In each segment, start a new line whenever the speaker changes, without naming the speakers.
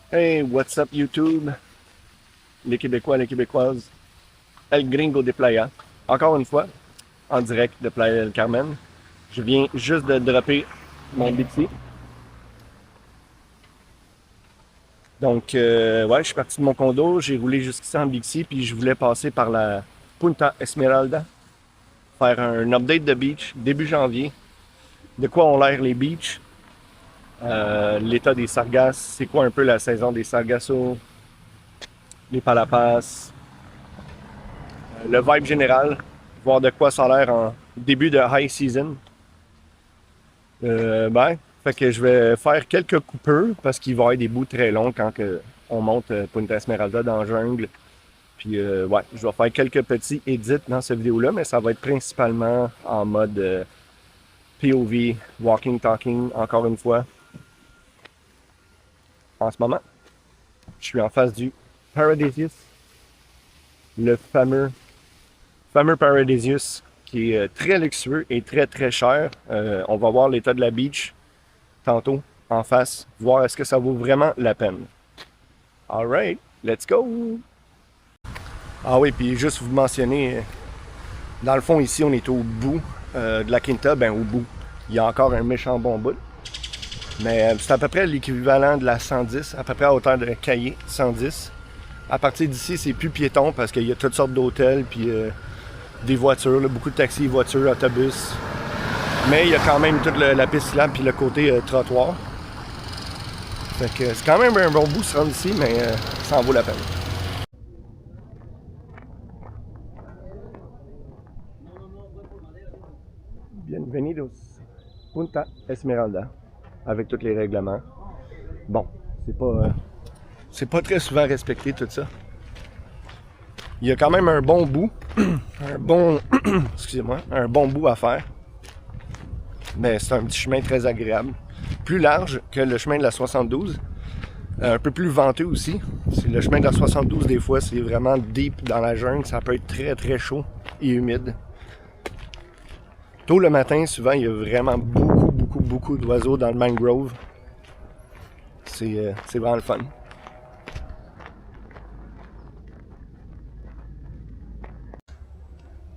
Hey, what's up YouTube? Les Québécois, les Québécoises, El Gringo de Playa. Encore une fois, en direct de Playa del Carmen. Je viens juste de dropper mon Bixi. Donc, ouais, je suis parti de mon condo, j'ai roulé jusqu'ici en Bixi, puis je voulais passer par la Punta Esmeralda, faire un update de beach début janvier. De quoi ont l'air les beaches, l'état des sargasses, c'est quoi un peu la saison des sargassos, les palapas, le vibe général, voir de quoi ça a l'air en début de high season. Fait que je vais faire quelques coupeurs parce qu'il va y avoir des bouts très longs quand on monte Punta Esmeralda dans la jungle. Puis ouais, je vais faire quelques petits edits dans cette vidéo-là, mais ça va être principalement en mode POV, walking, talking, encore une fois. En ce moment, je suis en face du Paradisius, le fameux Paradisius qui est très luxueux et très très cher. On va voir l'état de la beach tantôt en face, voir est-ce que ça vaut vraiment la peine. Alright, let's go! Ah oui, puis juste vous mentionner, dans le fond ici on est au bout de la Quinta, ben au bout. Il y a encore un méchant bon bout. Mais c'est à peu près l'équivalent de la 110, à peu près à hauteur de Caillé, 110. À partir d'ici, c'est plus piéton parce qu'il y a toutes sortes d'hôtels, puis des voitures, là, beaucoup de taxis, voitures, autobus. Mais il y a quand même toute la piste cyclable puis le côté trottoir. Fait que c'est quand même un bon bout se rendre ici, mais ça en vaut la peine. Bienvenidos Punta Esmeralda avec tous les règlements. Bon, c'est pas très souvent respecté tout ça. Il y a quand même un bon bout, excusez-moi, un bon bout à faire. Mais c'est un petit chemin très agréable. Plus large que le chemin de la 72. Un peu plus venteux aussi. C'est le chemin de la 72, des fois, c'est vraiment deep dans la jungle. Ça peut être très très chaud et humide. Tôt le matin, souvent, il y a vraiment beaucoup d'oiseaux dans le mangrove. C'est vraiment le fun.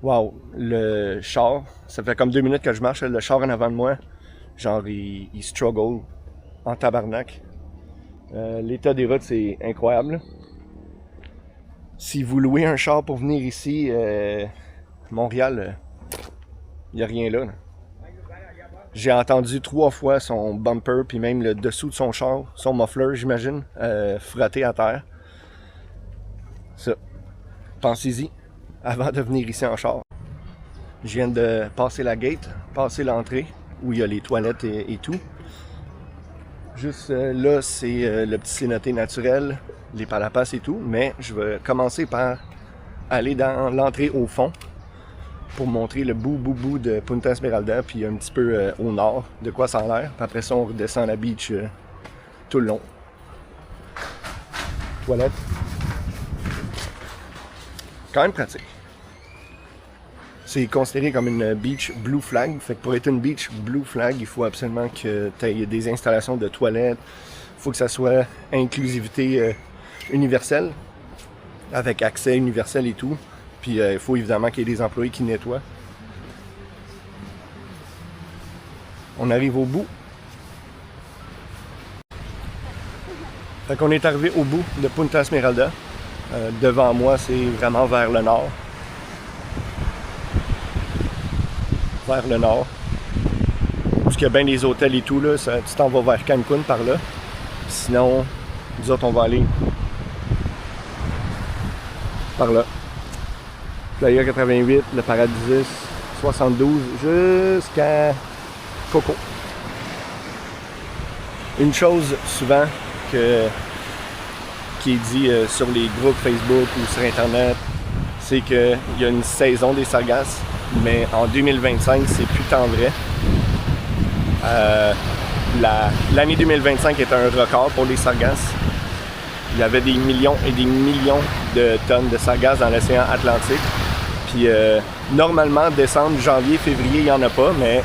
Wow, le char, ça fait comme 2 minutes que je marche, le char en avant de moi, genre il struggle en tabarnak. L'état des routes, c'est incroyable. Si vous louez un char pour venir ici, Montréal, il n'y a rien là. J'ai entendu 3 fois son bumper, puis même le dessous de son char, son muffler, j'imagine, frotter à terre. Ça, pensez-y avant de venir ici en char. Je viens de passer la gate, passer l'entrée, où il y a les toilettes et tout. Juste là, c'est le petit cénoté naturel, les palapas et tout, mais je vais commencer par aller dans l'entrée au fond pour montrer le bout de Punta Esmeralda, puis un petit peu au nord, de quoi ça a l'air. Puis après ça, on redescend la beach tout le long. Toilette. Quand même pratique. C'est considéré comme une beach blue flag. Fait que pour être une beach blue flag, il faut absolument que tu aies des installations de toilettes. Il faut que ça soit inclusivité universelle, avec accès universel et tout. Puis il faut évidemment qu'il y ait des employés qui nettoient. On arrive au bout. Fait qu'on est arrivé au bout de Punta Esmeralda. Devant moi, c'est vraiment vers le nord. Vers le nord. Parce qu'il y a bien des hôtels et tout, là, tu t'en vas vers Cancun par là. Sinon, nous autres, on va aller par là. Playa 88, le Paradisius, 72, jusqu'à Coco. Une chose souvent qui est dit sur les groupes Facebook ou sur Internet, c'est qu'il y a une saison des sargasses, mais en 2025, c'est plus tant vrai. L'année 2025 est un record pour les sargasses. Il y avait des millions et des millions de tonnes de sargasses dans l'océan Atlantique. Puis normalement, décembre, janvier, février, il n'y en a pas, mais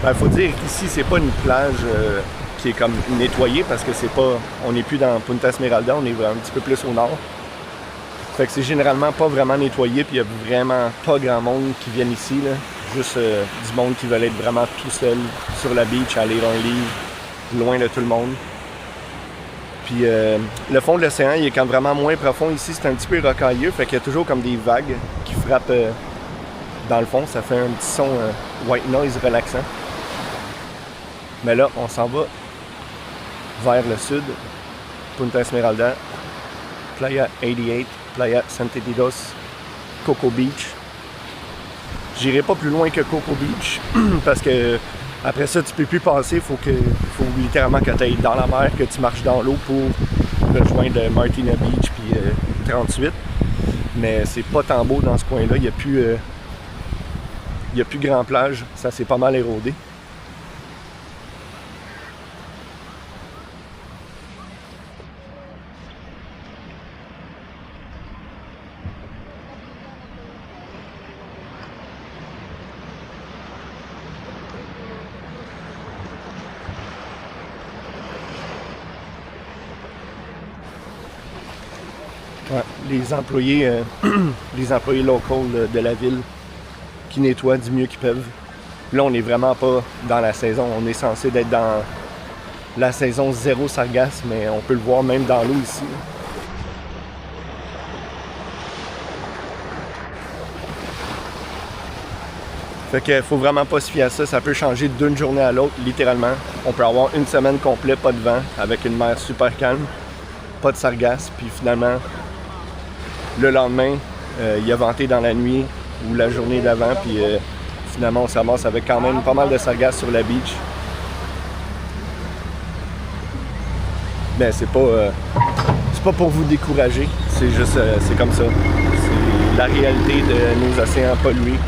Ben, faut dire qu'ici, c'est pas une plage qui est comme nettoyée parce que c'est pas. On n'est plus dans Punta Esmeralda, on est un petit peu plus au nord. Fait que c'est généralement pas vraiment nettoyé, puis il y a vraiment pas grand monde qui vient ici, là. Juste du monde qui veut être vraiment tout seul sur la beach, à lire un livre, loin de tout le monde. Puis le fond de l'océan, il est quand vraiment moins profond ici, c'est un petit peu rocailleux, fait qu'il y a toujours comme des vagues qui frappent dans le fond, ça fait un petit son white noise relaxant. Mais là, on s'en va vers le sud, Punta Esmeralda, Playa 88, Playa Santelidos, Coco Beach. J'irai pas plus loin que Coco Beach parce que après ça, tu peux plus passer. Il faut littéralement que tu ailles dans la mer, que tu marches dans l'eau pour rejoindre Martina Beach puis 38. Mais c'est pas tant beau dans ce coin-là. Il n'y a plus grand plage. Ça s'est pas mal érodé. Ouais, les employés locaux de la ville qui nettoient du mieux qu'ils peuvent. Là, on n'est vraiment pas dans la saison. On est censé être dans la saison zéro sargasse, mais on peut le voir même dans l'eau ici. Fait qu'il faut vraiment pas se fier à ça. Ça peut changer d'une journée à l'autre, littéralement. On peut avoir une semaine complète, pas de vent, avec une mer super calme, pas de sargasse, puis finalement, le lendemain, il a venté dans la nuit ou la journée d'avant, puis finalement, on se ramasse avec quand même pas mal de sargasses sur la beach. Mais c'est pas pour vous décourager, c'est juste, c'est comme ça. C'est la réalité de nos océans pollués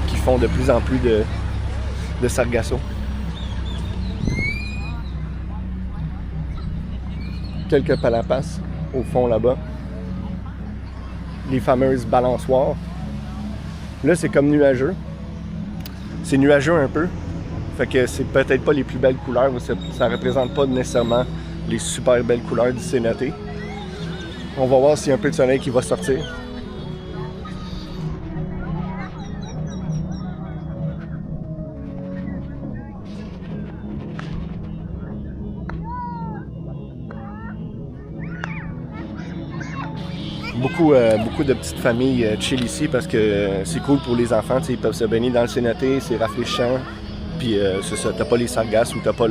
qui font de plus en plus de sargassos. Quelques palapasses au fond là-bas. Les fameuses balançoires. Là, c'est comme nuageux. C'est nuageux un peu. Fait que c'est peut-être pas les plus belles couleurs. Ça représente pas nécessairement les super belles couleurs du Cénote. On va voir s'il y a un peu de soleil qui va sortir. Beaucoup de petites familles chill ici parce que c'est cool pour les enfants. Ils peuvent se baigner dans le Cénote, c'est rafraîchissant. Puis c'est ça, t'as pas les sargasses ou t'as pas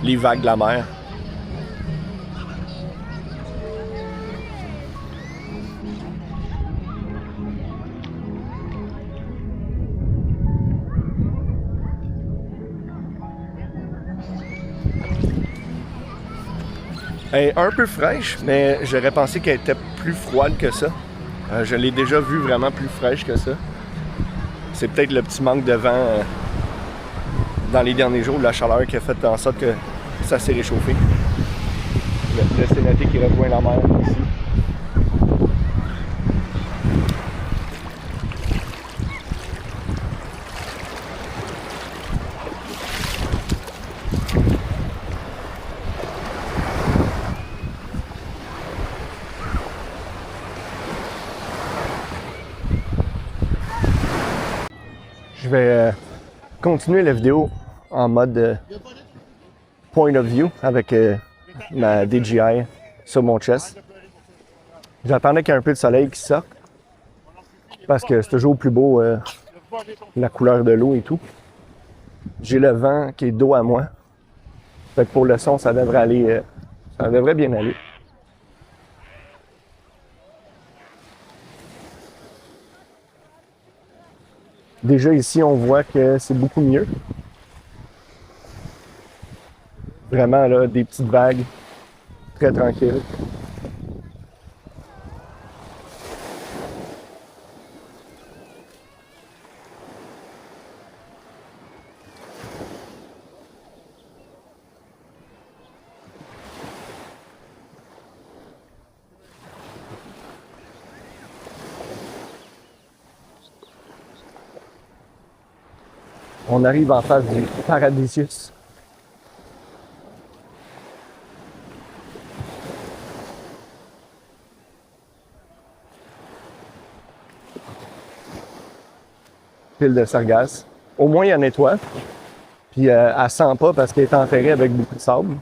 les vagues de la mer. Elle est un peu fraîche, mais j'aurais pensé qu'elle était plus froide que ça. Je l'ai déjà vue vraiment plus fraîche que ça. C'est peut-être le petit manque de vent dans les derniers jours, la chaleur qui a fait en sorte que ça s'est réchauffé. Le Cénote qui rejoint la mer ici. Je vais continuer la vidéo en mode point of view avec ma DJI sur mon chest. J'attendais qu'il y ait un peu de soleil qui sorte parce que c'est toujours plus beau la couleur de l'eau et tout. J'ai le vent qui est dos à moi. Fait que pour le son, ça devrait aller, ça devrait bien aller. Déjà ici, on voit que c'est beaucoup mieux. Vraiment là, des petites vagues, très tranquilles. On arrive en face du Paradisius. Pile de sargasses. Au moins, il y en nettoie. Puis elle sent pas parce qu'elle est enterrée avec beaucoup de sable.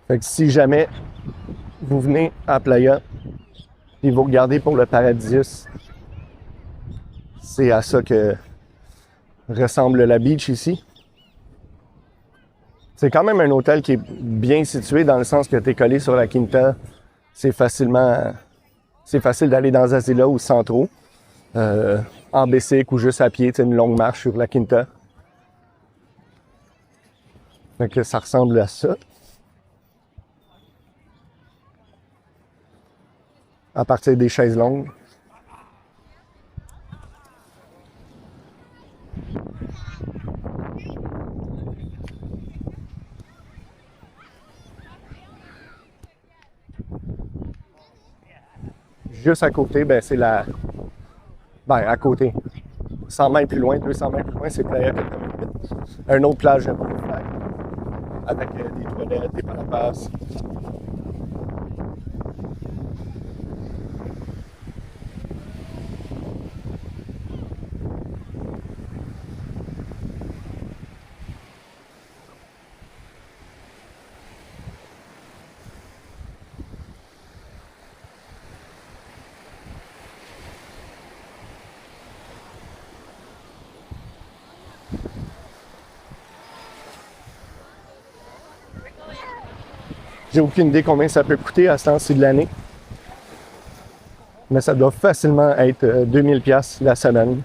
Fait que si jamais vous venez à Playa et vous regardez pour le Paradisius, c'est à ça que ressemble la beach ici. C'est quand même un hôtel qui est bien situé dans le sens que tu es collé sur la Quinta. C'est facile d'aller dans Azila ou Centro, en bicycle ou juste à pied, une longue marche sur la Quinta. Fait que ça ressemble à ça. À partir des chaises longues. Juste à côté, ben c'est la... Ben, à côté. 100 mètres plus loin, 200 mètres plus loin, c'est Playa 88. Un autre plage de flag. Avec des toilettes, des parapasses. J'ai aucune idée combien ça peut coûter à ce temps-ci de l'année. Mais ça doit facilement être 2000$ la semaine.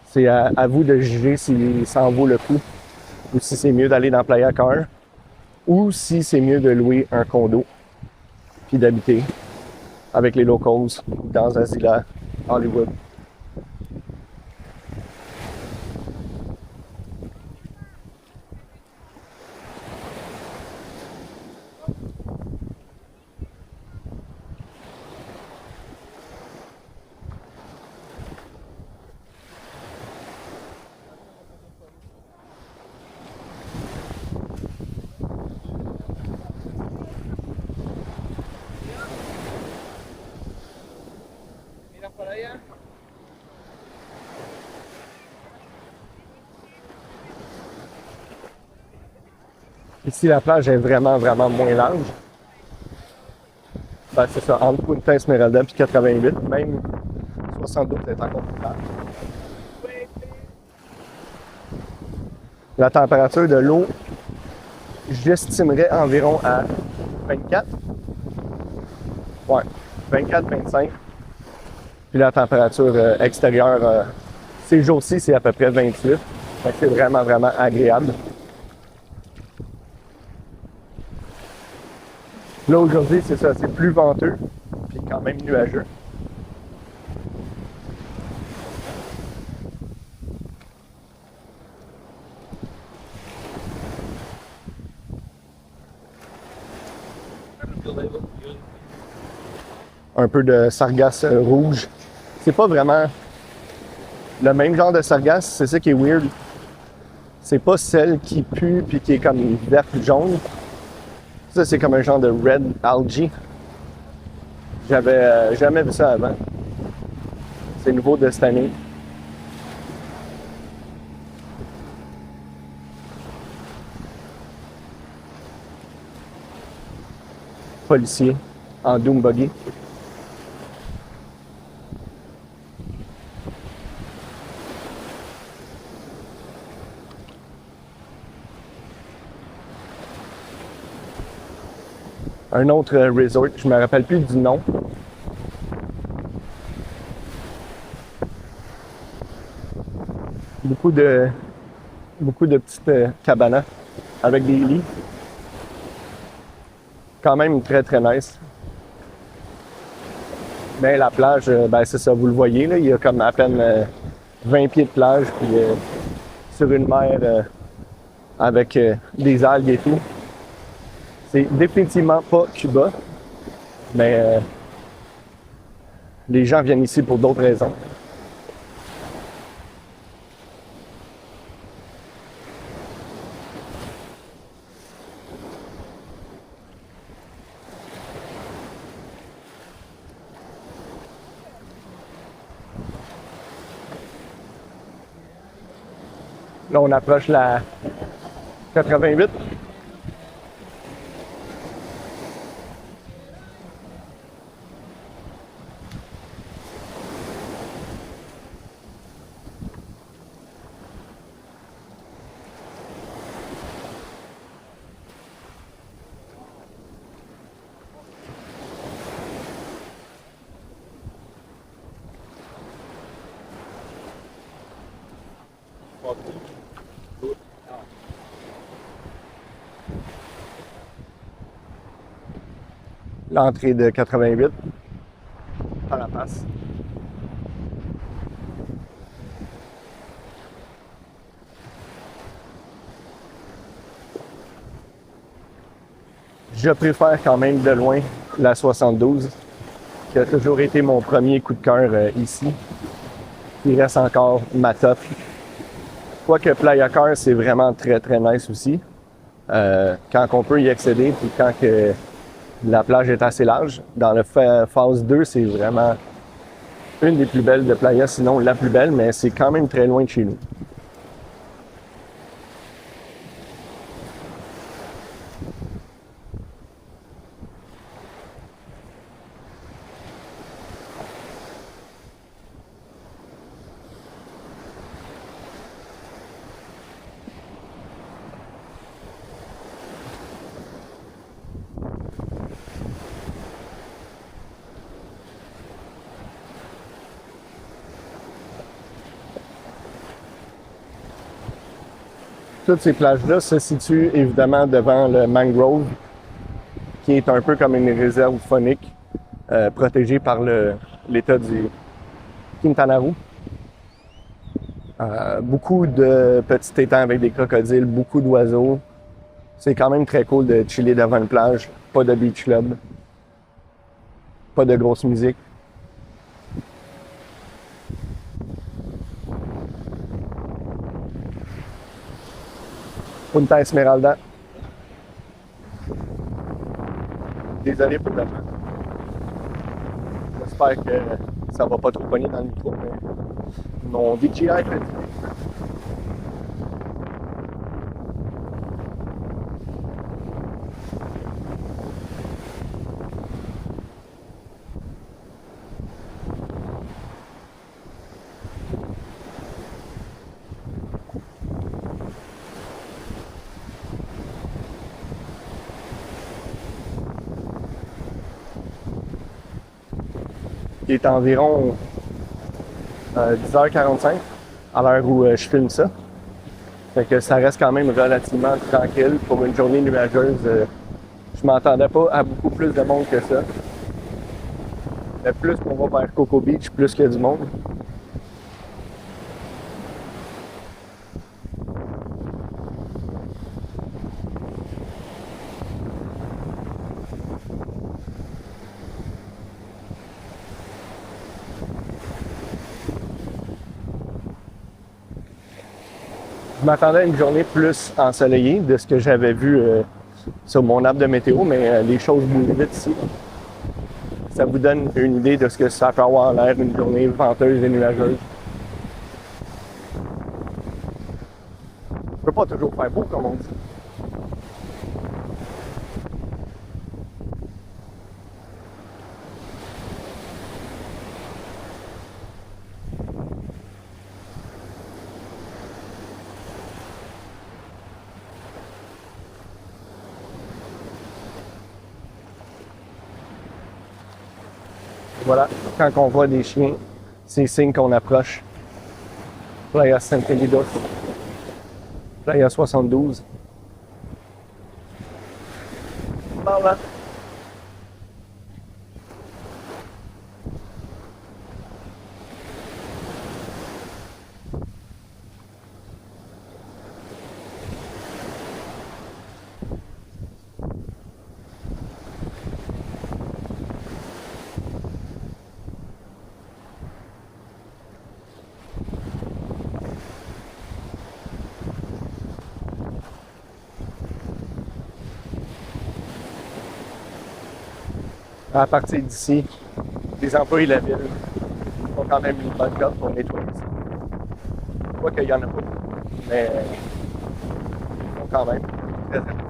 C'est à vous de juger si ça en vaut le coup ou si c'est mieux d'aller dans Playa Car ou si c'est mieux de louer un condo puis d'habiter avec les locals dans Azila, Hollywood. Ici, la plage est vraiment, vraiment moins large. Ben, c'est ça, entre Punta Esmeralda et 88, même 72 est encore plus large. La température de l'eau, j'estimerais environ à 24. Ouais, 24-25. Puis la température extérieure, ces jours-ci, c'est à peu près 28. Donc c'est vraiment, vraiment agréable. Là, aujourd'hui, c'est ça, c'est plus venteux, puis quand même nuageux. Un peu de sargasse rouge. C'est pas vraiment le même genre de sargasse, c'est ça qui est weird. C'est pas celle qui pue puis qui est comme verte jaune. Ça, c'est comme un genre de red algae. J'avais jamais vu ça avant. C'est nouveau de cette année. Policier en doom buggy. Un autre resort, je me rappelle plus du nom. Beaucoup de petites cabanas avec des lits. Quand même très très nice. Mais la plage, ben c'est ça, vous le voyez, là, il y a comme à peine 20 pieds de plage, puis sur une mer avec des algues et tout. C'est définitivement pas Cuba, mais les gens viennent ici pour d'autres raisons. Là, on approche la 88. L'entrée de 88 par la passe. Je préfère quand même de loin la 72, qui a toujours été mon premier coup de cœur ici. Il reste encore ma top. Quoique Playa Car, c'est vraiment très très nice aussi. Quand on peut y accéder, puis quand que la plage est assez large. Dans le phase 2, c'est vraiment une des plus belles de Playa, sinon la plus belle, mais c'est quand même très loin de chez nous. Toutes ces plages-là se situent évidemment devant le mangrove, qui est un peu comme une réserve faunique protégée par l'État du Quintana Roo. Beaucoup de petits étangs avec des crocodiles, beaucoup d'oiseaux. C'est quand même très cool de chiller devant une plage. Pas de beach club, pas de grosse musique. Punta Esmeralda. Désolé pour le temps. J'espère que ça va pas trop pogner dans le micro, mais mon DJI fait du bien. Il est environ 10h45 à l'heure où je filme ça. Fait que ça reste quand même relativement tranquille pour une journée nuageuse. Je m'attendais pas à beaucoup plus de monde que ça. Mais plus qu'on va vers Cocoa Beach, plus qu'il y a du monde. Je m'attendais à une journée plus ensoleillée de ce que j'avais vu sur mon app de météo, mais les choses bougent vite ici. Ça vous donne une idée de ce que ça peut avoir l'air une journée venteuse et nuageuse. Ça peut pas toujours faire beau, comme on dit. Voilà, quand on voit des chiens, c'est signe qu'on approche. Playa San Felidos, Playa 72. Par là. À partir d'ici, les employés de la ville ont quand même une bonne job pour nettoyer ça. Je vois qu'il y en a pas, mais ils sont quand même très appréciés.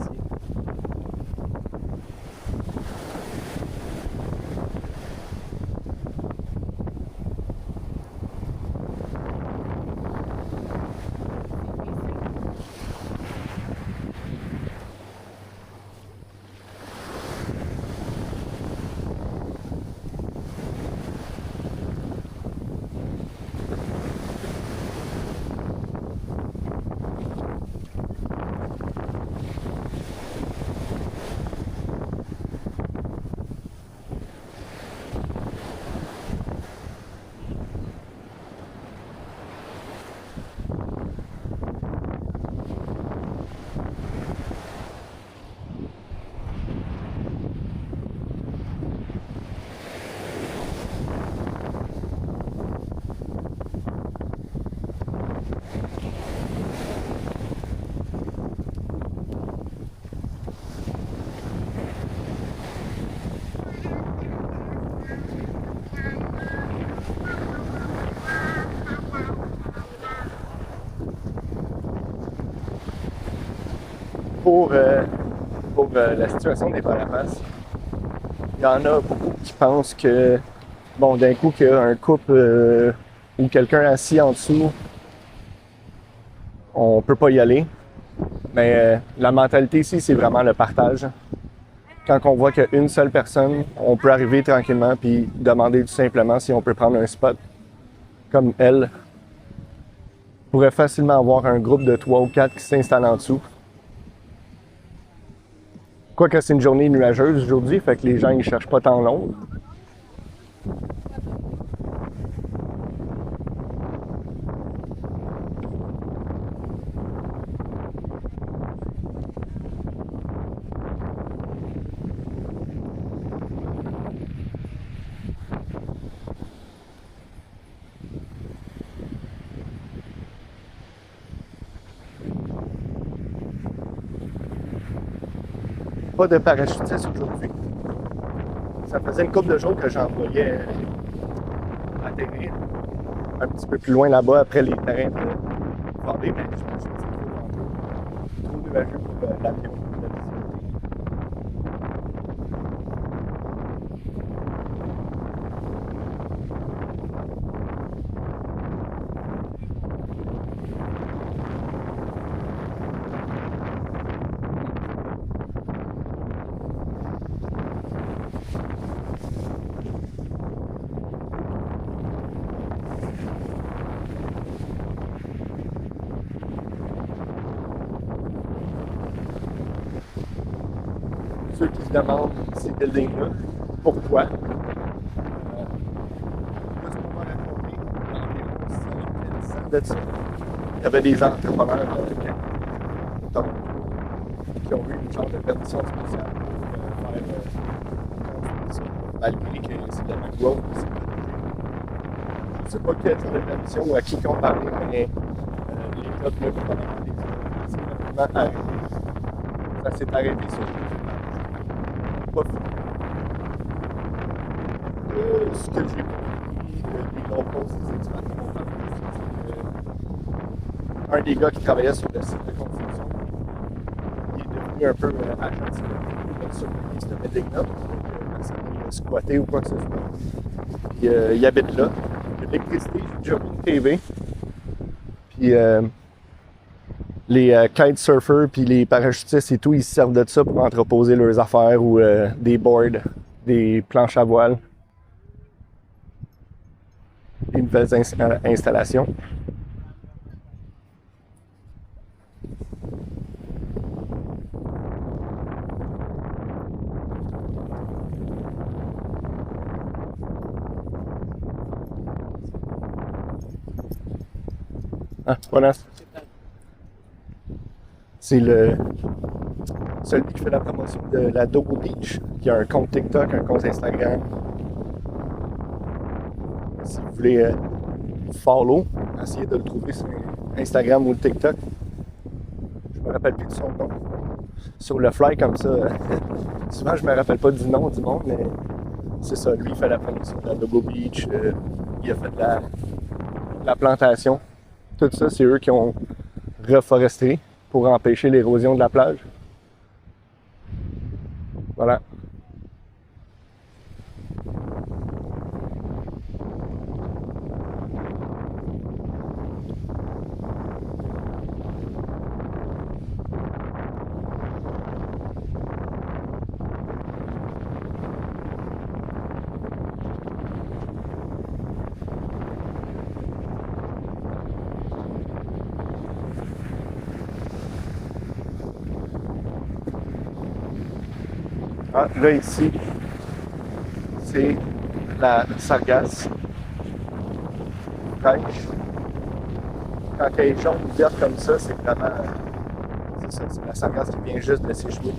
Pour la situation des Palapas, il y en a beaucoup qui pensent que, bon, d'un coup, qu'il y a un couple ou quelqu'un assis en dessous, on peut pas y aller. Mais la mentalité ici, c'est vraiment le partage. Quand on voit qu'il y a une seule personne, on peut arriver tranquillement puis demander tout simplement si on peut prendre un spot comme elle. On pourrait facilement avoir un groupe de 3 ou 4 qui s'installent en dessous. Quoique c'est une journée nuageuse aujourd'hui, fait que les gens ils cherchent pas tant l'ombre. Pas de parachutistes aujourd'hui. Ça faisait une couple de jours que j'en voyais atterrir un petit peu plus loin là-bas après les terrains de Vendée, mais je pense que c'est trop nuageux pour l'avion. Ceux qui se demandent ces buildings-là, pourquoi. Là, ce qu'on m'a raconté, environ 5 ans de ça, il y avait des entrepreneurs qui ont eu une genre de permission spéciale pour faire ça, malgré que c'est de la growth. Je ne sais pas quelle genre de permission ou à qui qu'on parlait, mais l'État de l'État c'est vraiment arrêté. Ça s'est arrêté sur pas ce que j'ai compris des propos des experts un des gars qui travaillait sur le site de construction, il est devenu un peu agent de sécurité sur ce building-là, personne n'est squatté ou quoi que ce soit. Puis il habite là. L'électricité, j'ai déjà vu une TV. Puis les kitesurfers puis les parachutistes et tout, ils se servent de ça pour entreposer leurs affaires ou des boards, des planches à voile, des nouvelles installations. Ah, voilà. C'est celui qui fait la promotion de la Dogo Beach, qui a un compte TikTok, un compte Instagram. Si vous voulez follow, essayez de le trouver sur Instagram ou TikTok. Je me rappelle plus de son nom. Sur le fly comme ça, souvent je me rappelle pas du nom du monde, mais c'est ça, lui, il fait la promotion de la Logo Beach, il a fait de la plantation. Tout ça, c'est eux qui ont reforesté pour empêcher l'érosion de la plage. Voilà. Ah, là, ici, c'est la sargasse fraîche. Quand elle est jaune ouverte comme ça, c'est vraiment. C'est ça, c'est la sargasse qui vient juste de s'échouer.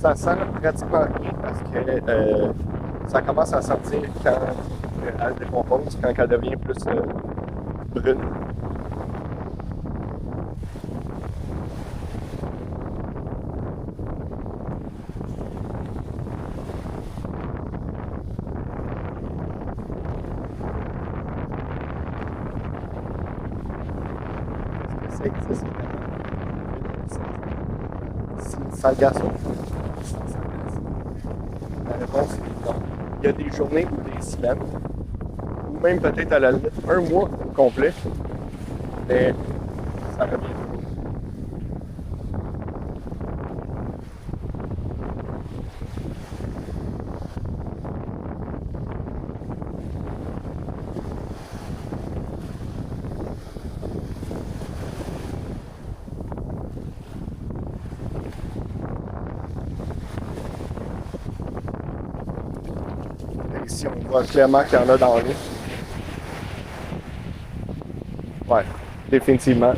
Ça sent pratiquement rien parce que ça commence à sentir quand elle décompose, quand elle devient plus brune. C'est une sargasse. La réponse est non. Il y a des journées ou des semaines, ou même peut-être à la limite un mois complet, mais ça revient toujours. Et ici, on voit clairement qu'il y en a dans l'eau. Ouais, définitivement.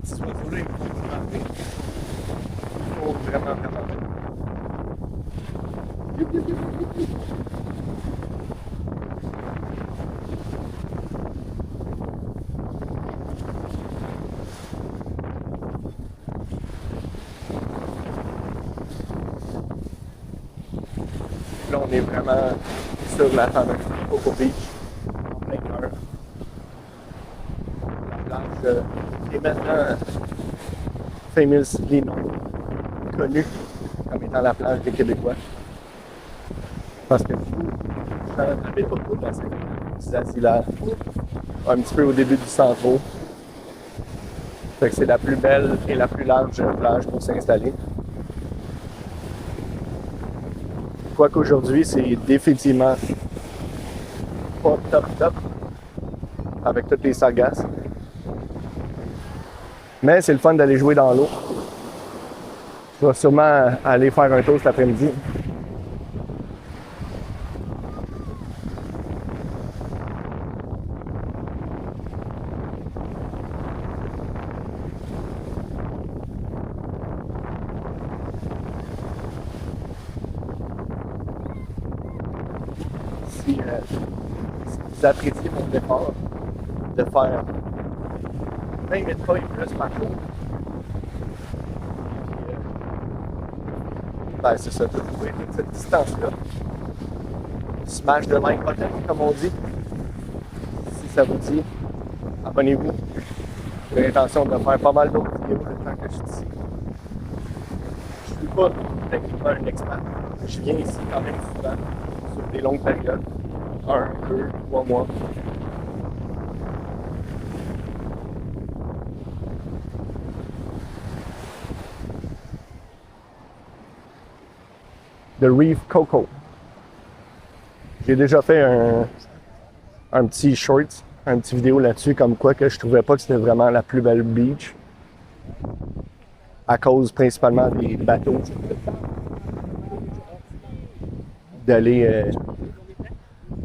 Ces oiseaux-là, il faut vraiment, vraiment. Là, on est vraiment sur la fameuse Coco Beach, en plein cœur. La plage est maintenant famously connue comme étant la plage des Québécois. Parce que beaucoup de gens habitent autour de la Saint-Hilaire, un petit peu au début du centre. Fait que c'est la plus belle et la plus large plage pour s'installer. Quoiqu'aujourd'hui, c'est définitivement pas top avec toutes les sargasses. Mais c'est le fun d'aller jouer dans l'eau. Je vais sûrement aller faire un tour cet après-midi. Si vous appréciez mon effort de faire 20 000 pas et plus par jour, ben c'est ça, de trouver toute cette distance-là. Smash the like button, comme on dit. Si ça vous dit, abonnez-vous. J'ai l'intention de faire pas mal d'autres vidéos le temps que je suis ici. Je suis pas techniquement un expert. Je viens ici quand même souvent, sur des longues périodes. 1, 2, 3 mois. The Reef Coco. J'ai déjà fait un petit short, un petit vidéo là-dessus, comme quoi que je trouvais pas que c'était vraiment la plus belle beach. À cause principalement des bateaux. D'aller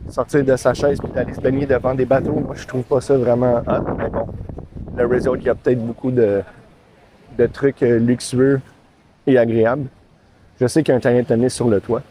sortir de sa chaise et d'aller se baigner devant des bateaux, moi je trouve pas ça vraiment hot, mais bon. Le resort, il y a peut-être beaucoup de trucs luxueux et agréables. Je sais qu'il y a un terrain de tennis sur le toit.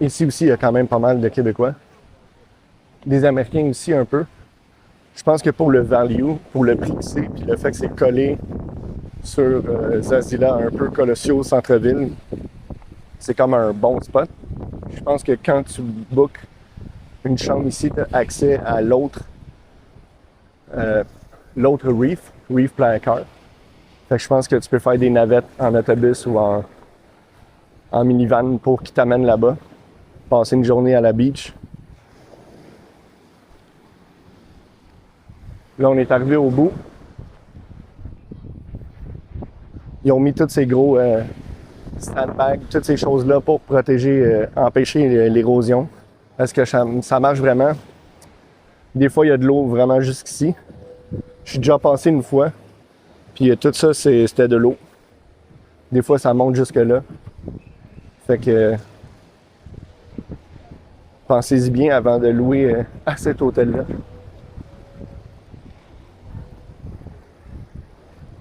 Ici aussi, il y a quand même pas mal de Québécois. Des Américains aussi un peu. Je pense que pour le value, pour le prix que c'est, puis le fait que c'est collé sur Zazzila, un peu colossaux au centre-ville, c'est comme un bon spot. Je pense que quand tu bookes une chambre ici, tu as accès à l'autre Reef Playa Car. Fait que je pense que tu peux faire des navettes en autobus ou en minivan pour qu'ils t'amènent là-bas. Passer une journée à la beach. Là, on est arrivé au bout. Ils ont mis tous ces gros sandbags, toutes ces choses-là pour protéger, empêcher l'érosion. Est-ce que ça marche vraiment? Des fois, il y a de l'eau vraiment jusqu'ici. Je suis déjà passé une fois. Puis tout ça, c'était de l'eau. Des fois, ça monte jusque là. Fait que pensez-y bien avant de louer à cet hôtel-là.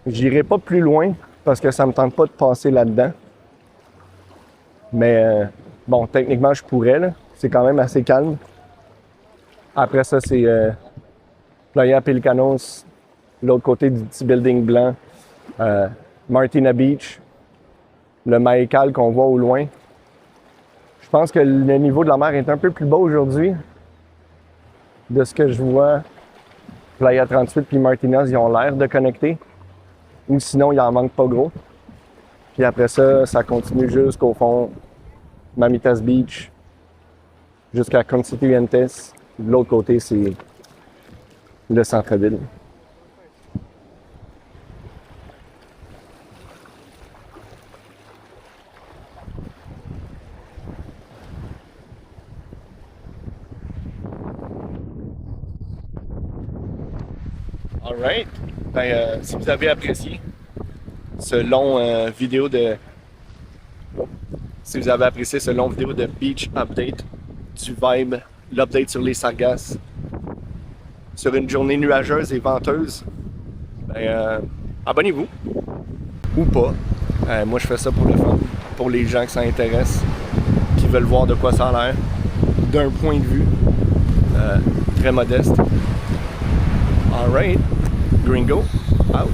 J'irai pas plus loin parce que ça me tente pas de passer là-dedans. Mais bon, techniquement, je pourrais, là. C'est quand même assez calme. Après ça, c'est Playa Pelicanos, l'autre côté du petit building blanc. Martina Beach, le Maïkal qu'on voit au loin. Je pense que le niveau de la mer est un peu plus bas aujourd'hui. De ce que je vois, Playa 38 puis Martinas, ils ont l'air de connecter. Ou sinon, il en manque pas gros. Puis après ça, ça continue jusqu'au fond, Mamitas Beach, jusqu'à Constituyentes. De l'autre côté, c'est le centre-ville. Alright. Si vous avez apprécié ce long vidéo de beach update, du vibe, l'update sur les sargasses, sur une journée nuageuse et venteuse, abonnez-vous ou pas. Moi, je fais ça pour le fun, pour les gens que ça intéresse, qui veulent voir de quoi ça a l'air, d'un point de vue très modeste. Alright, Gringo, out.